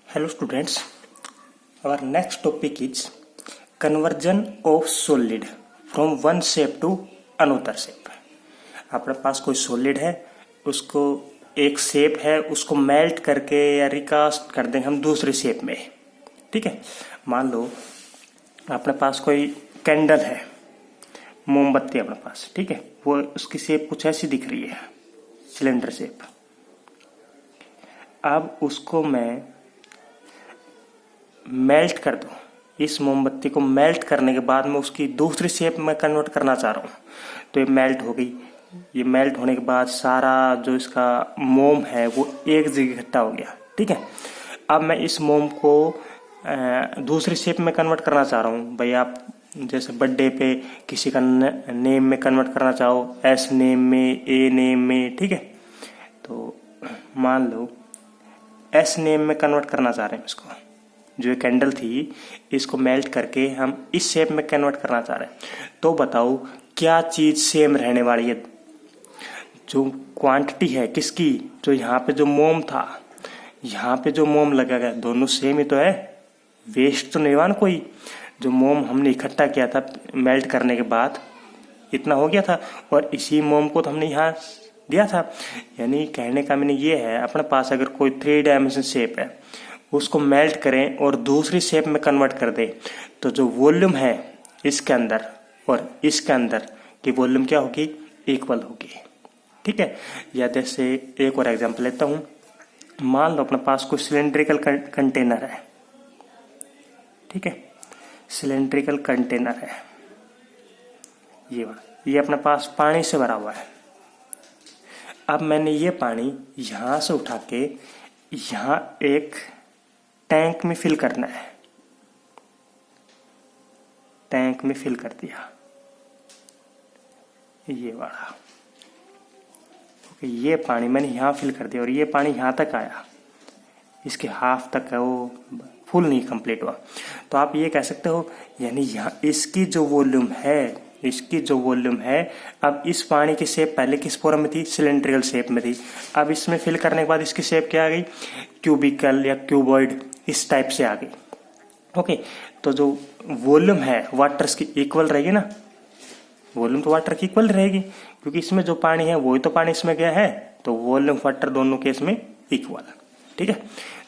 Hello students, our next topic is conversion of solid from one shape to another shape. अपने पास कोई solid है, उसको एक shape है, उसको melt करके या recast कर देंगे हम दूसरी shape में. ठीक है, मान लो अपने पास कोई कैंडल है, मोमबत्ती अपने पास. ठीक है, वो उसकी शेप कुछ ऐसी दिख रही है, सिलेंडर शेप. अब उसको मैं मेल्ट कर दूं. इस मोमबत्ती को मेल्ट करने के बाद मैं उसकी दूसरी शेप में कन्वर्ट करना चाह रहा हूँ. तो ये मेल्ट हो गई. ये मेल्ट होने के बाद सारा जो इसका मोम है वो एक जगह इकट्ठा हो गया. ठीक है, अब मैं इस मोम को दूसरी शेप में कन्वर्ट करना चाह रहा हूँ. भाई आप जैसे बर्थडे पे किसी का नेम में कन्वर्ट करना चाहो, एस नेम में, ए नेम में. ठीक है, तो मान लो एस नेम में कन्वर्ट करना चाह रहे हैं इसको. जो कैंडल थी इसको मेल्ट करके हम इस शेप में कन्वर्ट करना चाह रहे हैं. तो बताओ क्या चीज सेम रहने वाली है? जो क्वांटिटी है किसकी, जो यहाँ पे जो मोम था, यहाँ पे जो मोम लगा गया, दोनों सेम ही तो है. वेस्ट तो नहीं हुआ ना कोई. जो मोम हमने इकट्ठा किया था मेल्ट करने के बाद इतना हो गया था, और इसी मोम को तो हमने यहाँ दिया था. यानी कहने का मैंने ये है, अपने पास अगर कोई 3 डायमेंशन शेप है उसको मेल्ट करें और दूसरी शेप में कन्वर्ट कर दें, तो जो वॉल्यूम है इसके अंदर और इसके अंदर की वॉल्यूम क्या होगी? इक्वल होगी. ठीक है, या जैसे एक और एग्जांपल लेता हूं. मान लो अपने पास कोई सिलेंड्रिकल कंटेनर है. ठीक है, सिलेंड्रिकल कंटेनर है, ये अपने पास पानी से भरा हुआ है. अब मैंने ये पानी यहां से उठा के यहां एक टैंक में फिल करना है. टैंक में फिल कर दिया ये वाला. ये पानी मैंने यहां फिल कर दिया और ये पानी यहां तक आया, इसके हाफ तक है, वो फुल नहीं कंप्लीट हुआ. तो आप ये कह सकते हो यानी यहाँ इसकी जो वॉल्यूम है, अब इस पानी की शेप पहले किस फॉर्म में थी? सिलेंड्रिकल शेप में थी. अब इसमें फिल करने के बाद इसकी शेप क्या आ गई? क्यूबिकल या क्यूबॉइड, इस टाइप से आ गई. ओके, तो जो वॉल्यूम है वाटर की इक्वल रहेगी ना. वॉल्यूम तो वाटर की इक्वल रहेगी क्योंकि इसमें जो पानी है वही तो पानी इसमें गया है. तो वॉल्यूम वाटर दोनों केस में इक्वल. ठीक है,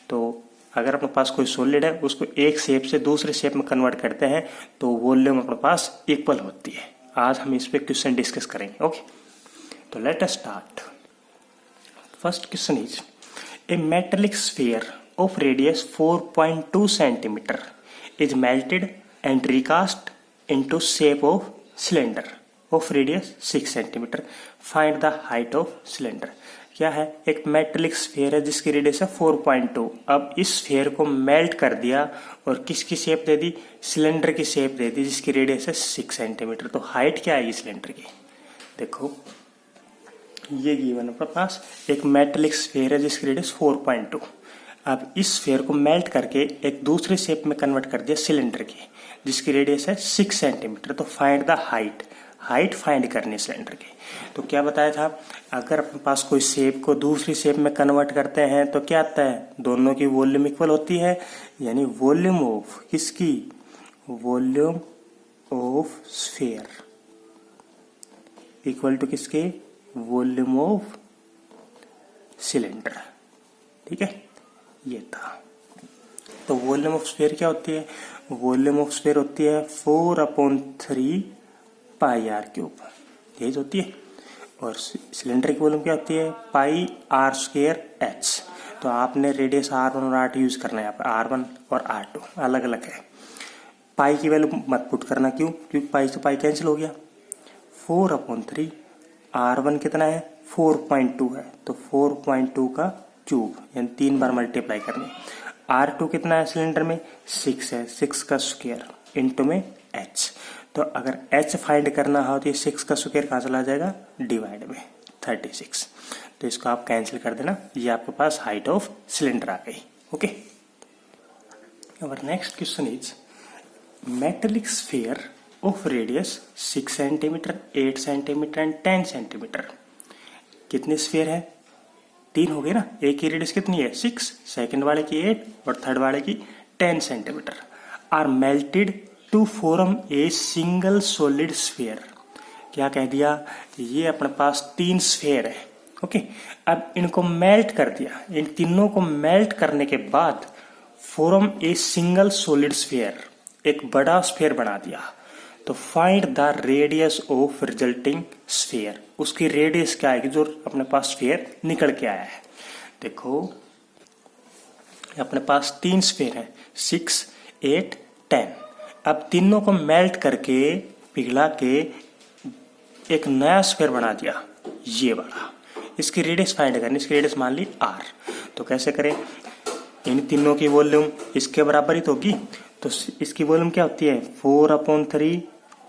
तो अगर अपने पास कोई सॉलिड है उसको एक शेप से दूसरे शेप में कन्वर्ट करते हैं तो वॉल्यूम अपने पास इक्वल होती है. आज हम इस पे क्वेश्चन डिस्कस करेंगे. ओके, तो let us start. First question is A metallic sphere of radius 4.2 centimeter is melted and recast into shape of cylinder of radius 6 centimeter. Find the height of cylinder. क्या है? एक metallic sphere है जिसकी radius है 4.2. अब इस sphere को melt कर दिया और किसकी शेप दे दी? सिलेंडर की शेप दे दी जिसकी रेडियस है 6 सेंटीमीटर. तो हाइट क्या आएगी सिलेंडर की? देखो ये गिवन अपने पास एक मेटेलिक स्फीयर है जिसकी रेडियस 4.2. अब इस स्फीयर को मेल्ट करके एक दूसरे शेप में कन्वर्ट कर दिया सिलेंडर की जिसकी रेडियस है 6 सेंटीमीटर. तो फाइंड द हाइट फाइंड करनी सिलेंडर की. तो क्या बताया था? अगर अपने पास कोई शेप को दूसरी शेप में कन्वर्ट करते हैं तो क्या आता है? दोनों की वॉल्यूम इक्वल होती है. यानी वॉल्यूम ऑफ किसकी? Volume of sphere equal to किसके? Volume of cylinder. ठीक है, ये था. तो वॉल्यूम ऑफ स्फीयर क्या होती है? वॉल्यूम ऑफ स्फीयर होती है 4/3 पाई आर क्यूब. ये होती है. और सिलेंडर की वॉल्यूम क्या होती है? पाई आर स्क्वायर एच. तो आपने रेडियस R1 और R2 यूज करना है. यहाँ पर R1 और R2 अलग अलग है. पाई की वैल्यू मत पुट करना. क्यों? क्योंकि पाई से पाई कैंसिल हो गया. 4/3 R1 कितना है? 4.2 है. तो 4.2 का क्यूब यानी 3 बार मल्टीप्लाई करनी. R2 कितना है सिलेंडर में? 6 है. 6 का स्क्वायर इंटू में H. तो अगर H फाइंड करना हो तो ये 6 का स्क्वायर कहाँ चला जाएगा? डिवाइड में 36. तो इसको आप कैंसिल कर देना. ये आपके पास हाइट ऑफ सिलेंडर आ गई. Okay, our next question is metallic sphere of radius 6 centimetre, 8 centimetre and 10 centimetre. कितने स्फीयर है? 3 हो गए ना। एक की रेडियस कितनी है 6, सेकंड वाले की 8 और थर्ड वाले की 10 centimetre. Are melted to form a single solid sphere. क्या कह दिया, ये अपने पास 3 स्फीयर है। ओके, अब इनको मेल्ट कर दिया, इन तीनों को मेल्ट करने के बाद form a single solid sphere, एक बड़ा स्फीयर बना दिया। तो find the radius of resulting sphere, उसकी रेडियस क्या आएगी जो अपने पास स्फीयर निकल के आया है। देखो अपने पास 3 स्फीयर है 6, 8, 10। अब तीनों को मेल्ट करके पिघला के एक नया स्फीयर बना दिया, ये वाला। इसकी रेडियस फाइंड करनी, इसकी रेडियस मान ली r। तो कैसे करें, इन तीनों की वॉल्यूम इसके बराबर ही तो होगी। तो इसकी वॉल्यूम क्या होती है 4/3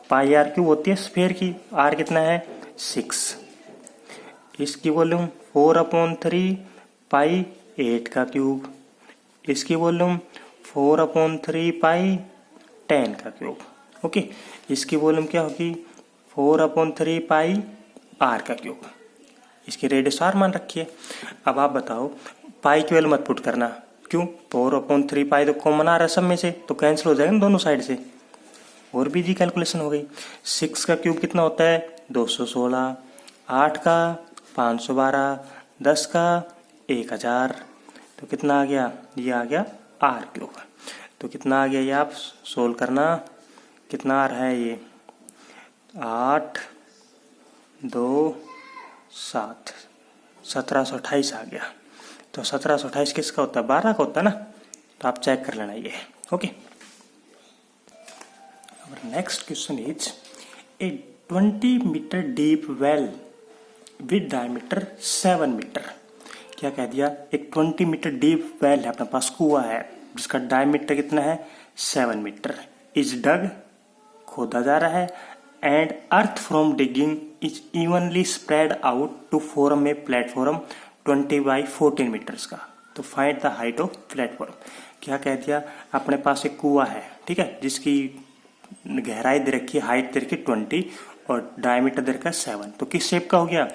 पाई आर क्यूब होती है स्फीयर की। r कितना है 6। इसकी वॉल्यूम 4/3 पाई 8 का क्यूब। इसकी वॉल्यूम 4/3 पाई 10 का क्यूब। ओके, इसकी वॉल्यूम क्या होगी 4/3 पाई r का क्यूब। इसकी रेडियस r मान रखी है। अब आप बताओ पाई की वैल्यू मत पुट करना, क्यों 4/3 पाई तो कॉमन आ रहा है सब में से, तो कैंसिल हो जाएगा ना दोनों साइड से। और भी जी कैलकुलेशन हो गई। 6 का क्यूब कितना होता है 216, 8 का 512, 10 का 1000। तो कितना आ गया, ये आ गया r क्यूब। तो कितना आ गया ये आप सोल्व करना, कितना आ रहा है ये 8, 2, 7, 1728 आ गया। तो 1728 किसका होता है 12 का होता है ना। तो आप चेक कर लेना ये। Okay, next question is a 20 metre deep well with diameter 7 metre. क्या कह दिया, एक 20 मीटर डीप वेल है, अपने पास कुआं है जिसका डायमीटर कितना है 7 मीटर। इज डग, खोदा जा रहा है, and earth from digging is evenly spread out to form a platform 20/14 metres का। तो find the height of platform. क्या कह दिया, अपने पास एक कुआं है, ठीक है, जिसकी गहराई दे रखी है, हाइट दे रखी 20 और डायमीटर दे रखा है 7। तो किस शेप का हो गया,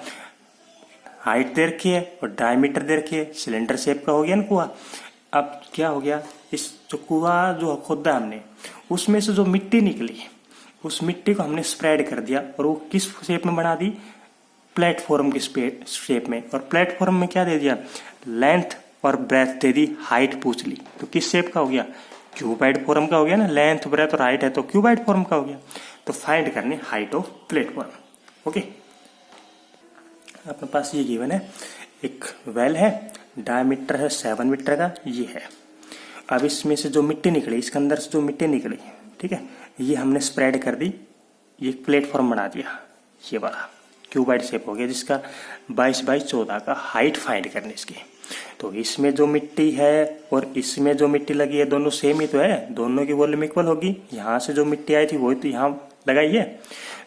हाइट दे रखी है और डायमीटर दे रखी है, सिलेंडर शेप का हो गया ना कुआं। अब क्या हो गया, इस जो कुआं जो खोदा हमने उसमें से जो मिट्टी निकली उस मिट्टी को हमने स्प्रेड कर दिया और वो किस शेप में बना दी, प्लेटफॉर्म की शेप में। और प्लेटफॉर्म में क्या दे दिया, लेंथ और ब्रेथ दे दी, हाइट पूछ ली। तो किस शेप का हो गया, क्यूबाइड फॉर्म का हो गया ना, लेंथ ब्रेथ और हाइट है तो क्यूबाइड फॉर्म का हो गया। तो फाइंड करनी हाइट ऑफ प्लेटफॉर्म। ओके, अपने पास ये गिवन है, एक वेल है, डायमीटर है 7 मीटर का, ये है। अब इसमें से जो मिट्टी निकली, इसके अंदर से जो मिट्टी निकली, ठीक है, ये हमने स्प्रेड कर दी, ये प्लेटफॉर्म बना दिया, ये वाला क्यूबाइड शेप हो गया, जिसका 22/14 का हाइट फाइंड करनी इसकी। तो इसमें जो मिट्टी है और इसमें जो मिट्टी लगी है दोनों सेम ही तो है, दोनों की वॉल्यूम इक्वल होगी। यहाँ से जो मिट्टी आई थी वही तो यहाँ लगाई है।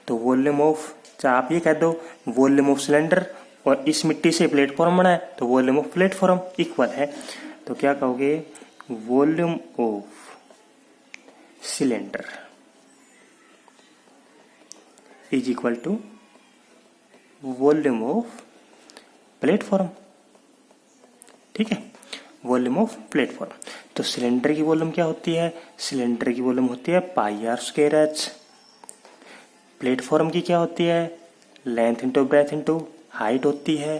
तो वॉल्यूम ऑफ, चाहे आप ये कह दो वॉल्यूम ऑफ सिलेंडर, और इस मिट्टी से प्लेटफॉर्म बना है तो वॉल्यूम ऑफ प्लेटफॉर्म इक्वल है। तो क्या कहोगे, volume of cylinder is equal to volume of platform. ठीक है, वॉल्यूम ऑफ प्लेटफॉर्म। तो सिलेंडर की वॉल्यूम क्या होती है, सिलेंडर की वॉल्यूम होती है πr²h। प्लेटफॉर्म की क्या होती है, length into breadth into height होती है।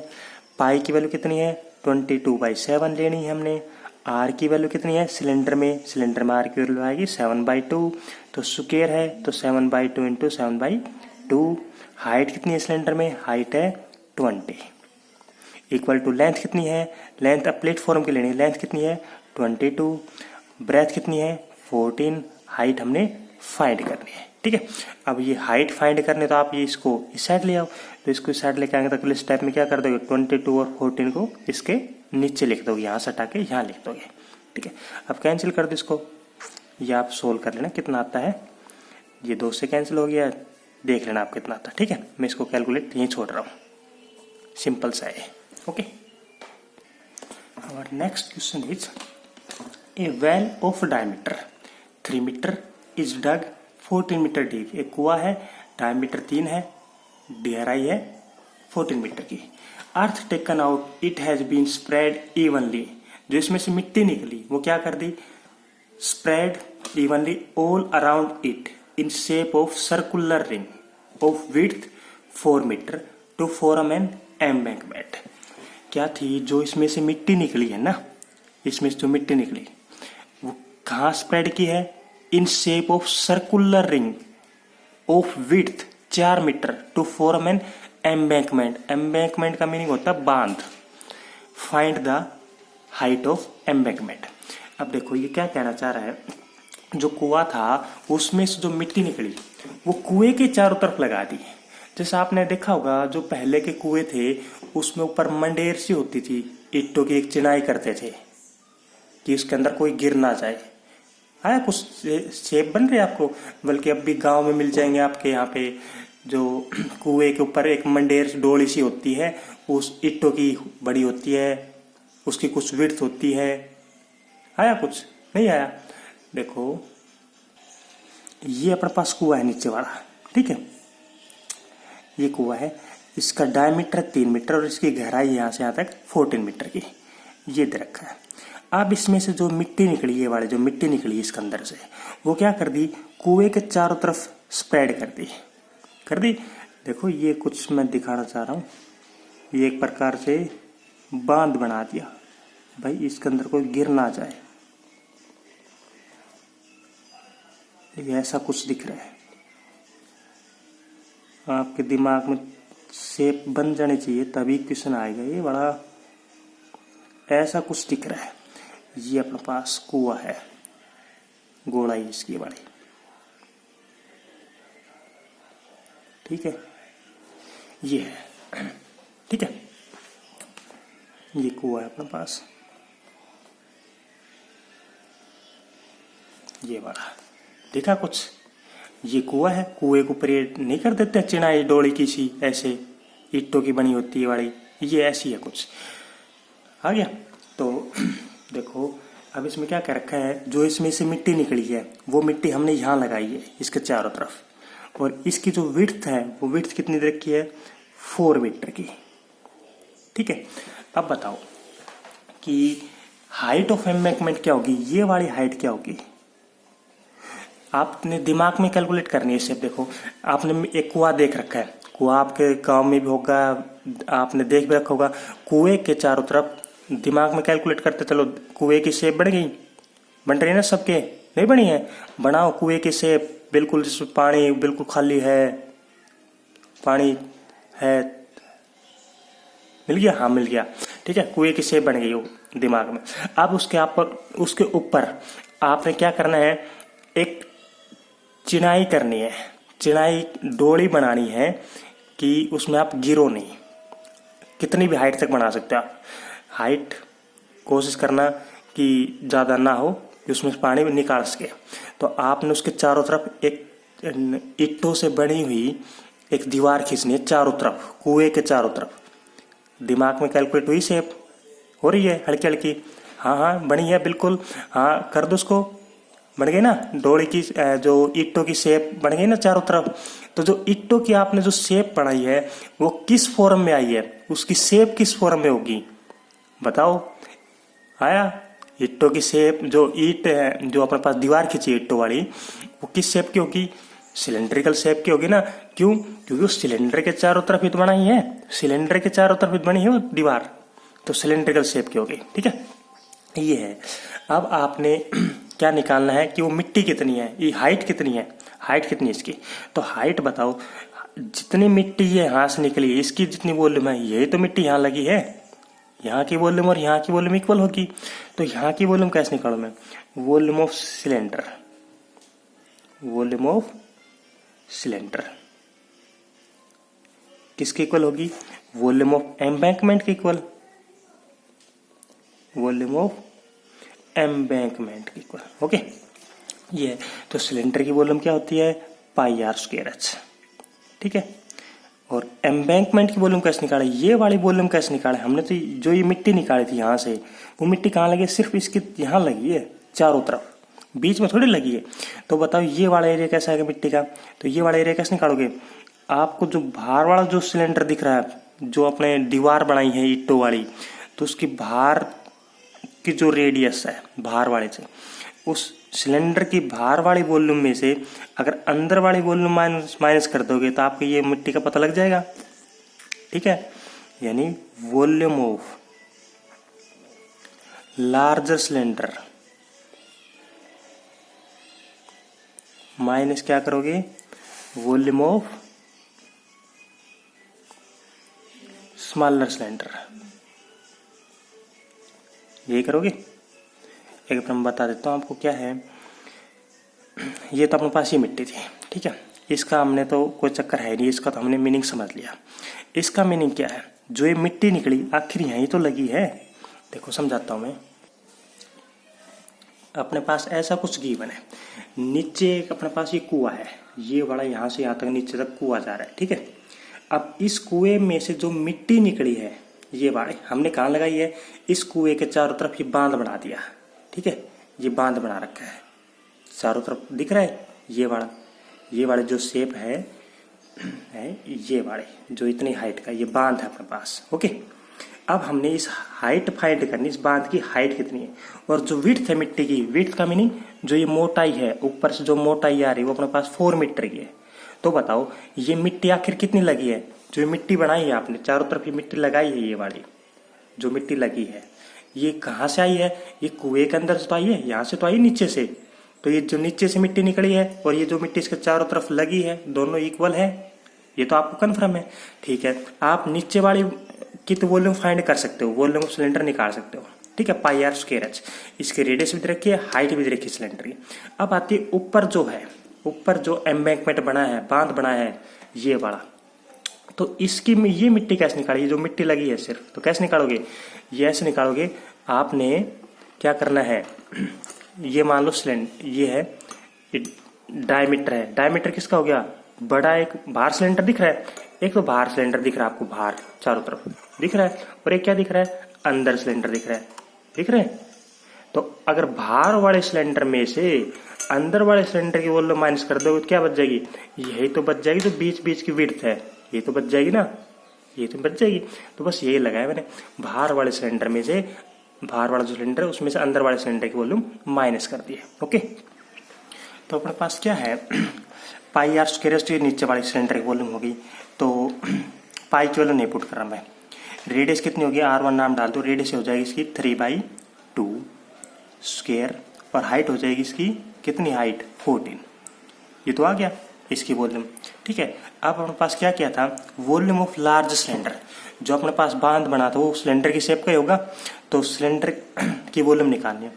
पाई की वैल्यू कितनी है 22/7 लेनी है हमने। आर की वैल्यू कितनी है, सिलेंडर में आर की वैल्यू आएगी 7/2। तो स्क्वायर है तो 7/2 इंटू 7/2। हाइट कितनी है सिलेंडर में, हाइट है 20 इक्वल टू लेंथ कितनी है, लेंथ अब प्लेटफॉर्म की लेनी है, लेंथ कितनी है 22, ब्रेथ कितनी है 14, हाइट हमने फाइंड करनी है। ठीक है, अब ये हाइट फाइंड करने तो आप ये इसको इस साइड ले आओ, तो इसको इस साइड लेके आएंगे तो इस टाइप में क्या कर दोगे 22 और 14 को इसके नीचे लिख दोगे, यहाँ से हटा के यहाँ लिख दोगे। ठीक है, अब कैंसिल कर दो इसको, ये आप सोल्व कर लेना कितना आता है, ये 2 से कैंसिल हो गया, देख लेना आप कितना आता है। ठीक है, मैं इसको कैलकुलेट यहीं छोड़ रहा हूँ, सिंपल सा है। Okay, our next question is a well of diameter 3 meter is dug 14 meter deep। एक कुआं है, डायमीटर 3 है, गहराई है 14 मीटर की। Earth taken out it has been spread evenly, जो इसमें से मिट्टी निकली वो क्या कर दी, spread evenly all around it in shape of circular ring of width 4 metre to form an embankment. क्या थी, जो इसमें से मिट्टी निकली है ना, इसमें से जो मिट्टी निकली वो कहाँ स्प्रेड की है, in shape of circular ring of width 4 metre to form an embankment. Embankment का मीनिंग होता है बांध। Find the height of embankment. अब देखो ये क्या कहना चाह रहा है, जो कुआं था उसमें से जो मिट्टी निकली वो कुएं के चारों तरफ लगा दी। जैसा आपने देखा होगा जो पहले के कुएं थे उसमें ऊपर मंडेर सी होती थी, ईंटों की एक चिनाई करते थे कि उसके अंदर कोई गिर ना जाए। आया कुछ शेप बन रहे आपको, बल्कि अब भी गांव में मिल जाएंगे आपके यहाँ पे, जो कुएं के ऊपर एक मंडेर डोली सी होती है, उस ईंटों की बड़ी होती है, उसकी कुछ विड्थ होती है। आया कुछ नहीं आया? देखो ये अपने पास कुआं है नीचे वाला, ठीक है, ये कुआं है, इसका डायमीटर 3 मीटर और इसकी गहराई यहाँ से यहाँ तक 14 मीटर की, ये दे रखा है। अब इसमें से जो मिट्टी निकली, ये वाली जो मिट्टी निकली इसके अंदर से, वो क्या कर दी, कुएं के चारों तरफ स्प्रेड कर दी। देखो ये कुछ मैं दिखाना चाह रहा हूँ, ये एक प्रकार से बांध बना दिया भाई, इसके अंदर कोई गिर ना जाए। ये ऐसा कुछ दिख रहा है, आपके दिमाग में शेप बन जाने चाहिए तभी क्वेश्चन आएगा। ये बड़ा ऐसा कुछ दिख रहा है, ये अपने पास कुआं है, गोलाई इसकी बड़ी, ठीक है, ये है, ठीक है, ये कुआं है अपने पास, ये बड़ा देखा कुछ, ये कुआं है, कुएं के ऊपर ये नहीं कर देते चिनाई डोली की सी, ऐसे ईंटों की बनी होती है वाली, ये ऐसी है कुछ। आ गया? तो देखो अब इसमें क्या कर रखा है, जो इसमें से मिट्टी निकली है वो मिट्टी हमने यहाँ लगाई है इसके चारों तरफ, और इसकी जो विड्थ है वो विड्थ कितनी दे रखी है, 4 मीटर की, ठीक है। अब बताओ कि हाइट ऑफ एम्बैंकमेंट क्या होगी, ये वाली हाइट क्या होगी, आपने दिमाग में कैलकुलेट करनी है। इससे देखो आपने एक कुआं देख रखा है, कुआं आपके गांव में भी होगा, आपने देख भी रखा होगा, कुएं के चारों तरफ दिमाग में कैलकुलेट करते चलो, कुएं की शेप बन गई, बन रही है ना सबके, नहीं बनी है, बनाओ कुएं की शेप, बिल्कुल जिसमें पानी बिल्कुल खाली है, पानी है, मिल गया, हाँ मिल गया, ठीक है, कुएं की शेप बन गई वो दिमाग में। अब उसके ऊपर आपने क्या करना है, एक चिनाई करनी है, चिनाई डोली बनानी है कि उसमें आप गिरो नहीं। कितनी भी हाइट तक बना सकते हो आप, हाइट कोशिश करना कि ज़्यादा ना हो कि उसमें पानी निकाल सके। तो आपने उसके चारों तरफ एक ईंटों से बनी हुई एक दीवार खींचनी है चारों तरफ, कुएं के चारों तरफ। दिमाग में कैलकुलेट हुई, शेप हो रही है हल्की हल्की, हाँ हाँ बनी है बिल्कुल, हाँ कर दो उसको, बन गई ना डोरी की, जो ईंटों की शेप बन गई ना चारों तरफ। तो जो ईंटों की आपने जो शेप बनाई है वो किस फॉर्म में आई है, उसकी शेप किस फॉर्म में होगी बताओ। आया? ईंटों की शेप, जो ईंट है जो अपने पास दीवार खींची ईंटों वाली, वो किस शेप की होगी, सिलेंड्रिकल शेप की होगी ना। क्यों? क्योंकि उस सिलेंडर के चारों तरफ ही तो बनाई है, सिलेंडर के चारों तरफ ही बनी है वो दीवार, तो सिलेंड्रिकल शेप की होगी, ठीक है, ये है। अब आपने क्या निकालना है कि वो मिट्टी कितनी है, ये हाइट कितनी है, हाइट कितनी है इसकी। तो हाइट बताओ, जितनी मिट्टी ये यहाँ से निकली है इसकी जितनी वॉल्यूम है, यही तो मिट्टी यहाँ लगी है, यहाँ की वॉल्यूम और यहाँ की वॉल्यूम इक्वल होगी। तो यहाँ की वॉल्यूम कैसे निकालूं मैं, volume of cylinder, volume of cylinder किसकी इक्वल होगी, वॉल्यूम ऑफ एम्बैंकमेंट की इक्वल, वॉल्यूम ऑफ एम्बैंकमेंट की इक्वल, ओके। ये तो सिलेंडर की वॉल्यूम क्या होती है, पाई आर स्क्वायर एच, ठीक है। और एम्बैंकमेंट की वॉल्यूम कैसे निकाले, ये वाली वॉल्यूम कैसे निकाले हमने, तो जो ये मिट्टी निकाली थी यहाँ से, वो मिट्टी कहाँ लगी है, सिर्फ इसके यहाँ लगी है चारों तरफ, बीच में थोड़ी लगी है। तो बताओ ये वाला एरिया कैसा है मिट्टी का, तो ये वाला एरिया कैसे निकालोगे, आपको जो बाहर वाला जो सिलेंडर दिख रहा है जो अपने दीवार बनाई है ईंटों वाली, तो उसकी बाहर की जो रेडियस है बाहर वाले से, उस सिलेंडर की बाहर वाली वॉल्यूम में से अगर अंदर वाली वॉल्यूम माइनस कर दोगे तो आपको ये मिट्टी का पता लग जाएगा। ठीक है, यानी volume of larger cylinder minus क्या करोगे, वॉल्यूम ऑफ स्मॉलर सिलेंडर, यही करोगे। एक बार मैं बता देता हूँ आपको क्या है। ये तो अपने पास ही मिट्टी थी, ठीक है, इसका हमने तो कोई चक्कर है नहीं, इसका तो हमने मीनिंग समझ लिया। इसका मीनिंग क्या है, जो ये मिट्टी निकली आखिर यहीं तो लगी है। देखो समझाता हूँ मैं। अपने पास ऐसा कुछ गिवन है, नीचे अपने पास ये कुआं है, ये वाला यहाँ से यहाँ तक नीचे तक कुआं जा रहा है। ठीक है, अब इस कुएं में से जो मिट्टी निकली है ये वाले हमने कहाँ लगाई है, इस कुएं के चारों तरफ ये बांध बना दिया। ठीक है, ये बांध बना रखा है चारों तरफ, दिख रहा है ये वाले जो शेप है ये वाले जो इतनी हाइट का ये बांध है अपने पास। ओके, अब हमने इस हाइट फाइंड करनी, इस बांध की हाइट कितनी है, और जो विड्थ है मिट्टी की, विड्थ का मीनिंग जो ये मोटाई है, ऊपर से जो मोटाई आ रही है वो अपने पास 4 मीटर की है। तो बताओ ये मिट्टी आखिर कितनी लगी है, जो मिट्टी बनाई है आपने चारों तरफ ये मिट्टी लगाई है, ये वाली जो मिट्टी लगी है ये कहाँ से आई है, ये कुएं के अंदर से तो आई है, यहाँ से तो आई नीचे से। तो ये जो नीचे से मिट्टी निकली है और ये जो मिट्टी इसके चारों तरफ लगी है दोनों इक्वल है, ये तो आपको कन्फर्म है। ठीक है, आप नीचे वाली की तो वॉल्यूम फाइंड कर सकते हो, वॉल्यूम ऑफ सिलेंडर निकाल सकते हो। ठीक है, पाई आर स्क्वायर एच, इसकी रेडियस भी दे रखी है, हाइट भी दे रखी है सिलेंडर की। अब आती है ऊपर जो है, ऊपर जो एम्बैंकमेंट बना है, बांध बना है ये वाला, तो इसकी ये मिट्टी कैसे निकाली, जो मिट्टी लगी है सिर्फ, तो कैसे निकालोगे, ये ऐसे निकालोगे। आपने क्या करना है, ये मान लो सिलेंडर ये है, डायमीटर है, डायमीटर किसका हो गया, बड़ा एक बाहर सिलेंडर दिख रहा है, एक तो बाहर सिलेंडर दिख रहा है आपको, बाहर चारों तरफ दिख रहा है, और एक क्या दिख रहा है, अंदर सिलेंडर दिख रहा है, दिख रहे हैं। तो अगर बाहर वाले सिलेंडर में से अंदर वाले सिलेंडर की वॉल्यूम माइनस कर दोगे तो क्या बच जाएगी, यही तो बच जाएगी, जो बीच बीच की विड्थ है ये तो बच जाएगी ना, ये तो बच जाएगी। तो बस यही लगाया मैंने, बाहर वाले सिलेंडर में से, बाहर वाला जो सिलेंडर है उसमें से अंदर वाले सिलेंडर की वॉल्यूम माइनस कर दिए। ओके, तो अपने पास क्या है, पाई आर स्क्वायर, तो ये नीचे वाले सिलेंडर की वॉल्यूम होगी, तो पाई की वैल्यू नहीं पुट कर रहा मैं। रेडियस कितनी होगी, R1 नाम डाल दो, रेडियस हो जाएगी इसकी 3/2 स्क्वायर, और हाइट हो जाएगी इसकी कितनी, हाइट 14, ये तो आ गया इसकी वॉल्यूम। ठीक है, अब अपने पास क्या किया था, वॉल्यूम ऑफ लार्ज सिलेंडर, जो अपने पास बांध बना था वो सिलेंडर की शेप का ही होगा, तो सिलेंडर की वॉल्यूम निकालनी है।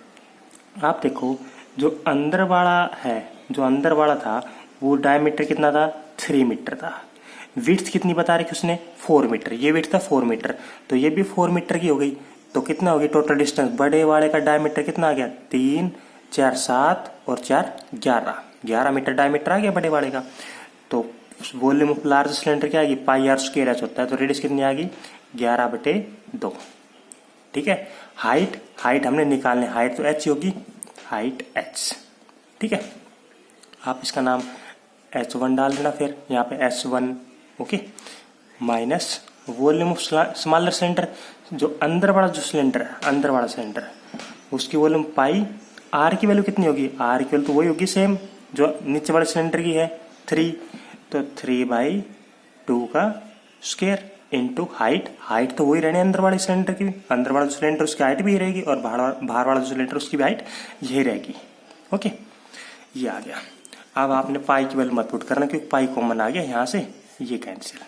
आप देखो जो अंदर वाला है, जो अंदर वाला था वो डायमीटर कितना था, 3 मीटर था, विड्थ कितनी बता रही उसने, 4 मीटर, ये विड्थ था 4 मीटर, तो ये भी 4 मीटर की हो गई। तो कितना होगी टोटल डिस्टेंस, बड़े वाले का डायमीटर कितना आ गया, 3 4 7 और 4 11 मीटर डायमीटर आ गया बड़े वाले का। तो वॉल्यूम ऑफ लार्ज सिलेंडर क्या आएगी, पाई आर स्क्वायर एच होता है, तो रेडियस कितनी आ गई, 11/2। ठीक है, हाइट हमने निकालने, हाइट तो एच होगी, हाइट एच। ठीक है, आप इसका नाम H1 डाल देना, फिर यहाँ पे S1। Okay, minus volume of smaller cylinder, जो अंदर वाला जो सिलेंडर है, अंदर वाला सिलेंडर उसकी वॉल्यूम पाई, आर की वैल्यू कितनी होगी, आर की वैल्यू तो वही होगी सेम जो नीचे वाले सिलेंडर की है 3, तो 3/2 का स्क्वायर इंटू हाइट तो वही रहने अंदर वाले सिलेंडर की, अंदर वाला जो सिलेंडर उसकी हाइट भी रहेगी, और बाहर वाला जो सिलेंडर उसकी भी हाइट यही रहेगी। ओके, ये आ गया। अब आपने पाई की वैल्यू मत पुट करना क्योंकि पाई कॉमन आ गया यहाँ से, ये कैंसिल,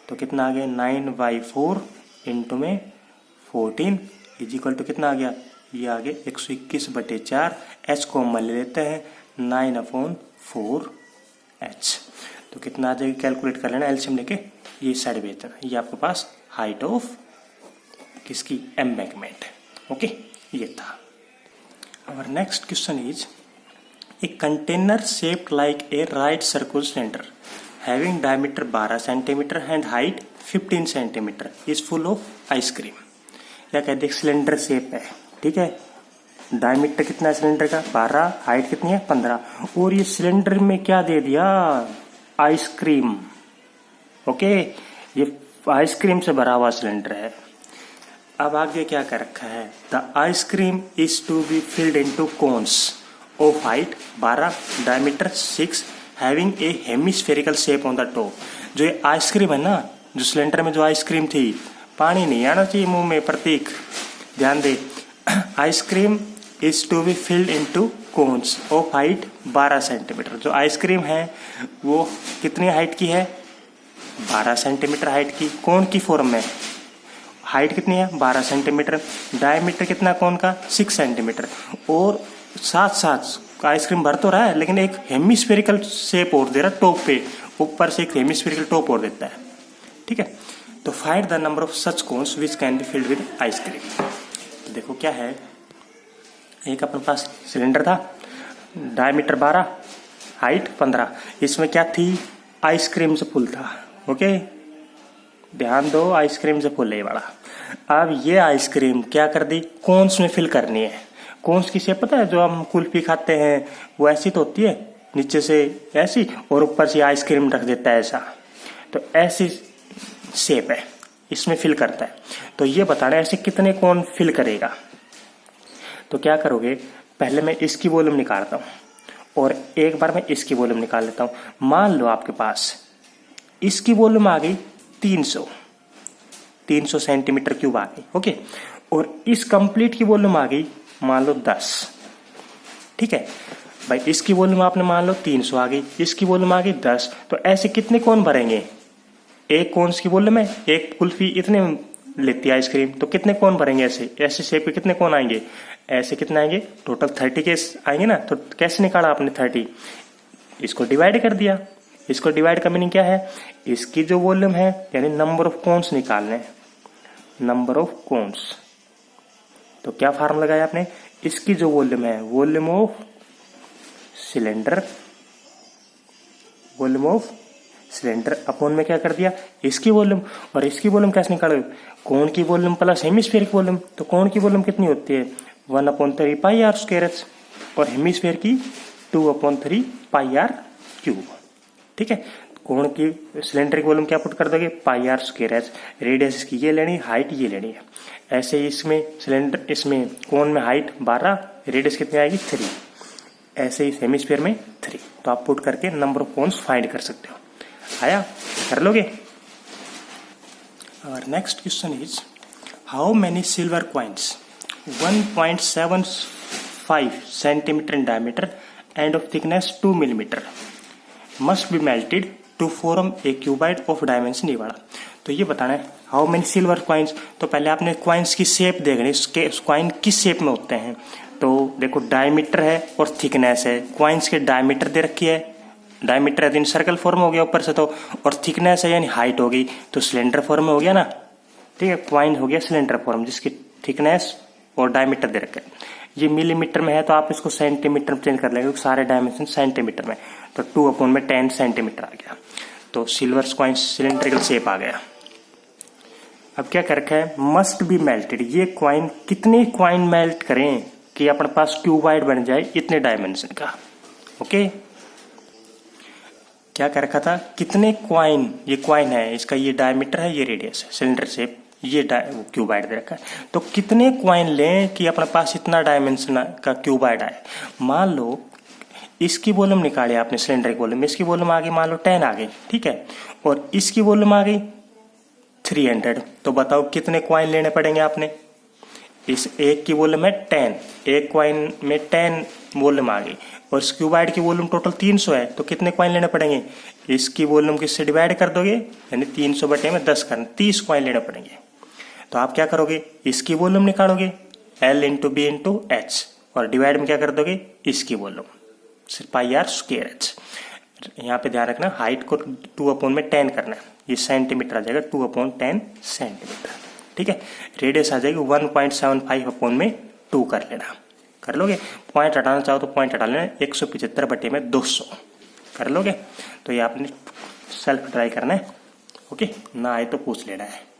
तो कितना आ गया 9/4 इंटू में 14 इज इक्वल टू कितना आ गया, ये आ गया 121/4, एच कॉमन ले लेते हैं, 9/4h, तो कितना आ जाएगा कैलकुलेट कर लेना, एलसीएम लेके ये साइड भेज देना, ये आपके पास हाइट ऑफ किसकी, एम्बैंकमेंट। ओके, ये था। Our next question is, a container shaped like a right circular cylinder having diameter 12 cm and height 15 cm is full of ice cream। या कहते हैं सिलेंडर शेप है, ठीक है, डायमीटर कितना है सिलेंडर का 12, हाइट कितनी है 15, और ये सिलेंडर में क्या दे दिया, आइसक्रीम। ओके, ये आइसक्रीम से भरा हुआ सिलेंडर है। अब आगे क्या कर रखा है, the ice cream is to be filled into cones of height 12, diameter 6, having a hemispherical shape on the top. जो ये आइसक्रीम है ना, जो सिलेंडर में जो आइसक्रीम थी, पानी नहीं आना चाहिए मुंह में, प्रतीक ध्यान दे। Ice cream is to be filled into cones of height 12 centimetre. जो आइसक्रीम है वो कितनी हाइट की है, 12 सेंटीमीटर हाइट की। कोन की फॉर्म में, हाइट कितनी है 12 सेंटीमीटर, डायमीटर कितना कोन का 6 सेंटीमीटर। और साथ साथ आइसक्रीम भर तो रहा है लेकिन एक हेमिस्फेरिकल शेप और दे रहा है टॉप पे, ऊपर से एक हेमिस्फेरिकल टॉप और देता है। ठीक है, तो find the number of such cones which can be filled with ice cream. देखो क्या है, एक अपने पास सिलेंडर था, डायमीटर 12, हाइट 15। इसमें क्या थी, आइसक्रीम से फुल था। ओके, ध्यान दो, आइसक्रीम से फुल है बड़ा। अब ये आइसक्रीम क्या कर दी, कोन्स में फिल करनी है। कोन्स की शेप पता है, जो हम कुल्फी खाते हैं वो ऐसी तो होती है, नीचे से ऐसी और ऊपर से आइसक्रीम रख देता है ऐसा, तो ऐसी शेप है, इसमें फिल करता है। तो ये बताना है ऐसे कितने कोन फिल करेगा। तो क्या करोगे, पहले मैं इसकी वॉल्यूम निकालता हूं और एक बार मैं इसकी वॉल्यूम निकाल लेता हूं। मान लो आपके पास इसकी वॉल्यूम आ गई 300 सेंटीमीटर क्यूब आ गई। ओके, और इस कंप्लीट की वॉल्यूम आ गई मान लो 10। ठीक है भाई, इसकी वॉल्यूम आपने मान लो 300 आ गई, इसकी वॉल्यूम आ गई 10। तो ऐसे कितने कोन भरेंगे, एक कोन की वॉल्यूम है, एक कुल्फी इतने लेती है आइसक्रीम, तो कितने कोन भरेंगे ऐसे शेप के कितने कोन आएंगे, ऐसे कितने आएंगे, टोटल 30 के आएंगे ना। तो कैसे निकाला आपने 30, इसको डिवाइड कर दिया। इसको डिवाइड का मीनिंग क्या है, इसकी जो वॉल्यूम है यानी नंबर ऑफ कोन्स निकालने, नंबर ऑफ कोन्स। तो क्या फार्मूला लगाया आपने, इसकी जो वॉल्यूम है, volume of cylinder, volume of cylinder upon में क्या कर दिया, इसकी वॉल्यूम। और इसकी वॉल्यूम कैसे निकालोगे, कोन की वॉल्यूम प्लस हेमिस्फीयर वॉल्यूम। तो कोन की वॉल्यूम कितनी होती है 1/3 पाई आर स्क्वायर एच, और हेमिस्फीयर की 2/3 पाई आर क्यूब। ठीक है, कोण की सिलेंडर की वॉल्यूम क्या पुट कर दोगे, पाई आर स्क्वायर एच। रेडियस इसकी ये लेनी, हाइट ये लेनी है। ऐसे ही इसमें सिलेंडर, इसमें कोन में हाइट 12, रेडियस कितनी आएगी 3। ऐसे ही हेमिस्फीयर में 3। तो आप पुट करके नंबर ऑफ कोन्स फाइंड कर सकते हो। आया, कर लोगे। और next question is, how many silver coins 1.75 centimeter in diameter and of thickness 2 millimeter must be melted to form a cuboid of dimension ये वाला। तो ये बताना है हाउ मेनी सिल्वर कॉइन्स। तो पहले आपने कॉइन्स की शेप देखनी, इसके कॉइन किस शेप में होते हैं। तो देखो डायमीटर है और थिकनेस है, कॉइन्स के डायमीटर दे रखी है, डायमीटर है तो सर्कल फॉर्म हो गया ऊपर से, तो और थिकनेस है यानी हाइट हो गई, तो सिलेंडर फॉर्म में हो गया ना। ठीक है, कॉइन हो गया सिलेंडर फॉर्म जिसकी थिकनेस और डायमीटर दे रखे। ये मिलीमीटर में है तो आप इसको सेंटीमीटर में चेंज कर लेंगे, सारे डायमेंशन सेंटीमीटर में। तो 2/10 सेंटीमीटर आ गया। तो सिल्वर कॉइन सिलेंड्रिकल शेप आ गया। अब क्या कर रखा है, मस्ट बी मेल्टेड। ये कॉइन कितने कॉइन मेल्ट करें कि अपने पास क्यूबाइड बन जाए इतने डायमेंशन का। ओके, क्या कर रखा था, कितने कॉइन, ये कॉइन है, इसका ये डायमीटर है, ये रेडियस है, सिलेंडर शेप, ये क्यूबाइड दे रखा है। तो कितने कॉइन लें कि अपने पास इतना डायमेंशन का क्यूबाइड आए। मान लो इसकी वॉल्यूम निकाली आपने, सिलेंडर की वॉल्यूम, इसकी वॉल्यूम आ गई मान लो 10 आ गई। ठीक है, और इसकी वॉल्यूम आ गई 300। तो बताओ कितने कॉइन लेने पड़ेंगे आपने। इस एक की वॉल्यूम है 10, एक कॉइन में 10 वॉल्यूम आ गई, और इस क्यूबाइड की वॉल्यूम टोटल 300 है। तो कितने कॉइन लेने पड़ेंगे, इसकी वॉल्यूम किससे डिवाइड कर दोगे, यानी 300/10 करना, 30 कॉइन लेने पड़ेंगे। तो आप क्या करोगे, इसकी वॉल्यूम निकालोगे L × B × H, और डिवाइड में क्या कर दोगे, इसकी volume pi r square h. यहाँ पे ध्यान रखना हाइट को 2/10 करना है, ये सेंटीमीटर आ जाएगा 2/10 सेंटीमीटर। ठीक है, रेडियस आ जाएगी 1.75/2 कर लेना। कर लोगे, पॉइंट हटाना चाहो तो पॉइंट हटा लेना, 175/200 कर लोगे। तो ये आपने सेल्फ ट्राई करना है। ओके, ना आए तो पूछ लेना है।